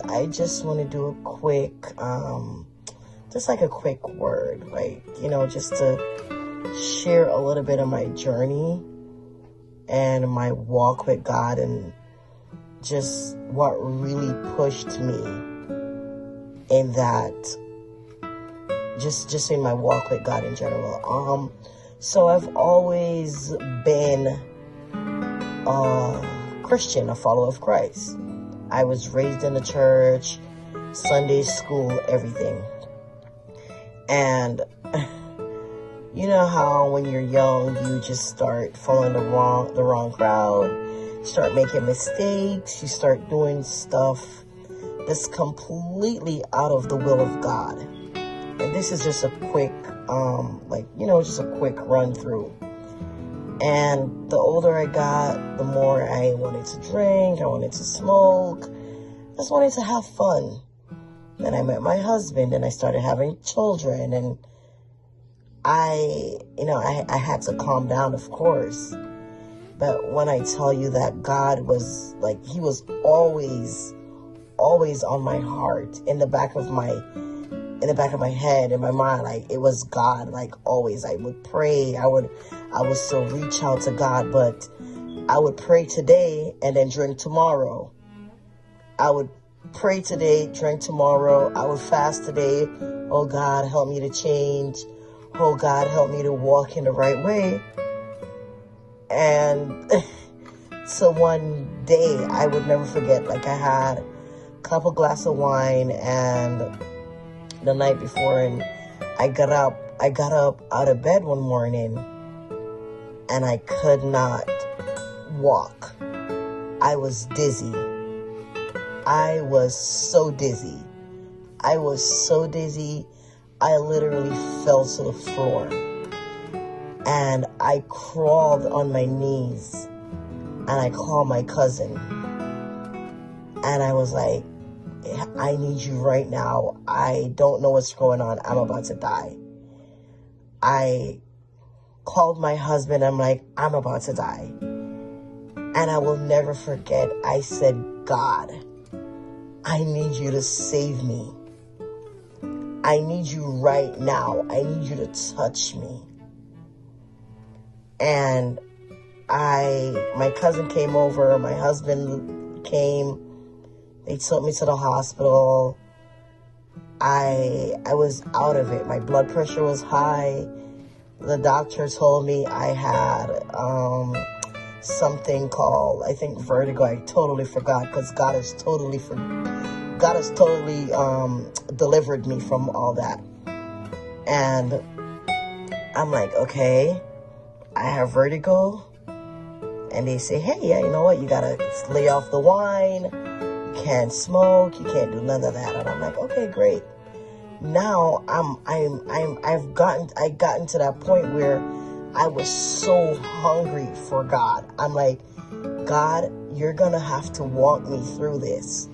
I just want to do a quick, just like a quick word, like, just to share a little bit of my journey and my walk with God, and just what really pushed me in that, just in my walk with God in general. So I've always been a Christian, a follower of Christ. I was raised in the church, Sunday school, everything. And you know how when you're young, you just start following the wrong crowd, start making mistakes, you start doing stuff that's completely out of the will of God. And this is just a quick, just a quick run through. And the older I got, the more I wanted to drink, I wanted to smoke, I just wanted to have fun. Then I met my husband and I started having children, and I had to calm down, of course. But when I tell you that God was he was always on my heart, in the back of my head, in my mind, it was God, always. I would pray, I would still reach out to God, but I would pray today and then drink tomorrow. I would pray today, drink tomorrow. I would fast today. Oh God, help me to change. Oh God, help me to walk in the right way. And so one day, I would never forget, I had a couple glasses of wine and the night before, and I got up out of bed one morning and I could not walk. I was dizzy. I was so dizzy. I literally fell to the floor. And I crawled on my knees and I called my cousin. And I was like, I need you right now. I don't know what's going on. I'm about to die. I called my husband. I'm like, I'm about to die. And I will never forget, I said, God, I need you to save me. I need you right now. I need you to touch me. And my cousin came over, my husband came, they took me to the hospital. I was out of it. My blood pressure was high. The doctor told me I had something called, I think, vertigo. I totally forgot, because God has totally delivered me from all that. And I'm like, okay, I have vertigo. And they say, hey, yeah, you know what? You gotta lay off the wine. You can't smoke. You can't do none of that. And I'm like, okay, great. Now I gotten to that point where I was so hungry for God. I'm like, God, you're gonna have to walk me through this.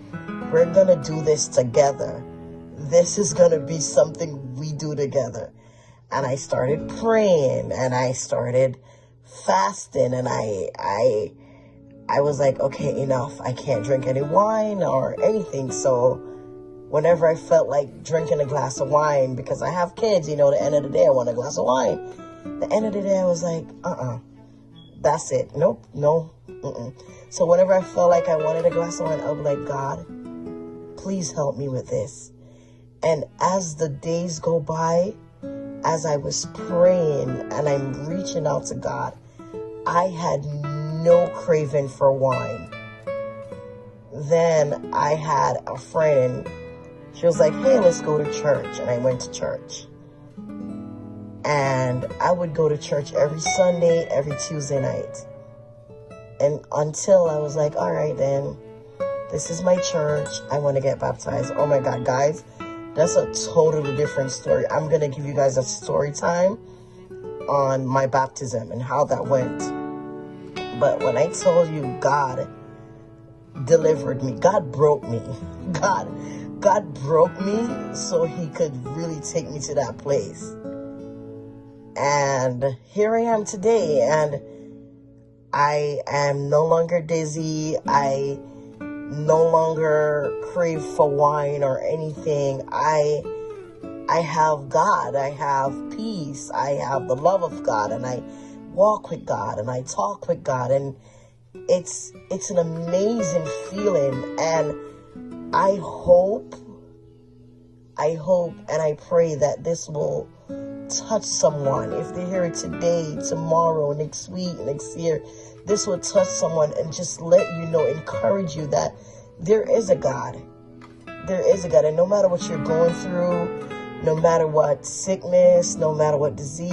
We're gonna do this together. This is gonna be something we do together. And I started praying and I started fasting, and I was like, okay, enough. I can't drink any wine or anything. So whenever I felt like drinking a glass of wine, because I have kids, the end of the day I want a glass of wine. The end of the day I was like, that's it. Nope, no. So whenever I felt like I wanted a glass of wine, I was like, God, please help me with this. And as the days go by, as I was praying and I'm reaching out to God, I had no craving for wine. Then I had a friend, she was like, hey, let's go to church. And I went to church. And I would go to church every Sunday, every Tuesday night. And until I was like, all right, then, this is my church. I want to get baptized. Oh my God, guys, that's a totally different story. I'm going to give you guys a story time on my baptism and how that went. But when I told you God delivered me, God broke me. God broke me so he could really take me to that place. And here I am today, and I am no longer dizzy. I no longer crave for wine or anything. I have God. I have peace. I have the love of God, and I walk with God, and I talk with God, and it's an amazing feeling. And I hope and I pray that this will touch someone. If they hear it today, tomorrow, next week, next year, this will touch someone and just let you know, encourage you that there is a God. There is a God. And no matter what you're going through, no matter what sickness, no matter what disease,